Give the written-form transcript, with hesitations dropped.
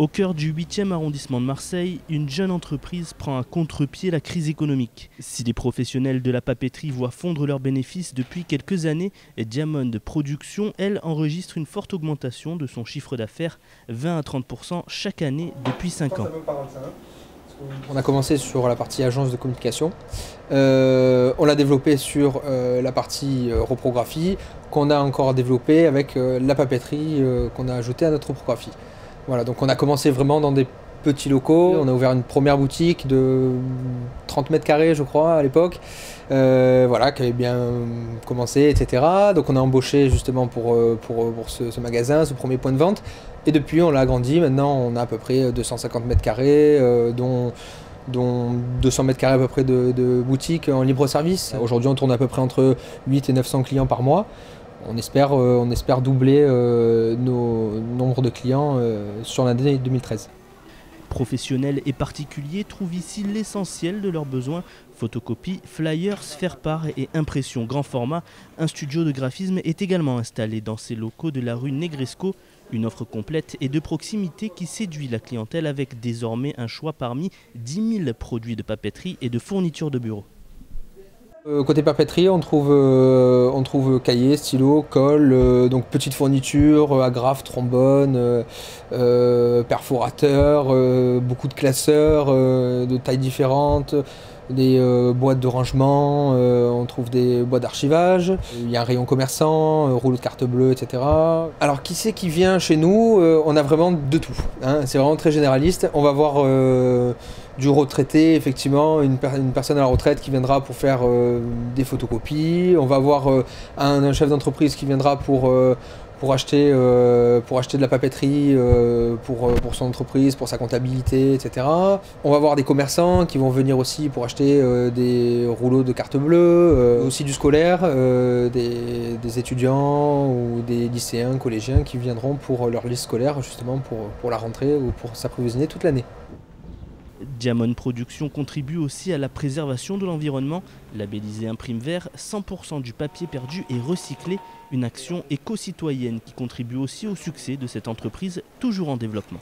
Au cœur du 8e arrondissement de Marseille, une jeune entreprise prend à contre-pied la crise économique. Si les professionnels de la papeterie voient fondre leurs bénéfices depuis quelques années, Diamond Production, elle, enregistre une forte augmentation de son chiffre d'affaires, 20 à 30% chaque année depuis 5 ans. On a commencé sur la partie agence de communication, on l'a développé sur la partie reprographie, qu'on a encore développé avec la papeterie qu'on a ajoutée à notre reprographie. Voilà, donc on a commencé vraiment dans des petits locaux, on a ouvert une première boutique de 30 mètres carrés je crois à l'époque, voilà, qui avait bien commencé, etc. Donc on a embauché justement pour ce magasin, ce premier point de vente, et depuis on l'a agrandi, maintenant on a à peu près 250 mètres carrés, dont 200 mètres carrés à peu près de boutiques en libre service. Aujourd'hui on tourne à peu près entre 8 et 900 clients par mois. On espère doubler nos nombres de clients sur l'année 2013. Professionnels et particuliers trouvent ici l'essentiel de leurs besoins. Photocopie, flyers, faire-part et impression grand format. Un studio de graphisme est également installé dans ces locaux de la rue Negresco. Une offre complète et de proximité qui séduit la clientèle avec désormais un choix parmi 10 000 produits de papeterie et de fournitures de bureau. Côté papeterie, on trouve cahiers, stylos, colle, donc petites fournitures, agrafes, trombones, perforateurs, beaucoup de classeurs de tailles différentes, des boîtes de rangement, on trouve des boîtes d'archivage, il y a un rayon commerçant, rouleau de carte bleue, etc. Alors qui c'est qui vient chez nous? On a vraiment de tout, hein, c'est vraiment très généraliste. On va voir du retraité, effectivement, une personne à la retraite qui viendra pour faire des photocopies. On va avoir un chef d'entreprise qui viendra pour acheter de la papeterie pour son entreprise, pour sa comptabilité, etc. On va avoir des commerçants qui vont venir aussi pour acheter des rouleaux de carte bleue, aussi du scolaire, des étudiants ou des lycéens, collégiens qui viendront pour leur liste scolaire, justement pour la rentrée ou pour s'approvisionner toute l'année. Diamond Production contribue aussi à la préservation de l'environnement. Labellisé Imprime Vert, 100% du papier perdu est recyclé. Une action éco-citoyenne qui contribue aussi au succès de cette entreprise toujours en développement.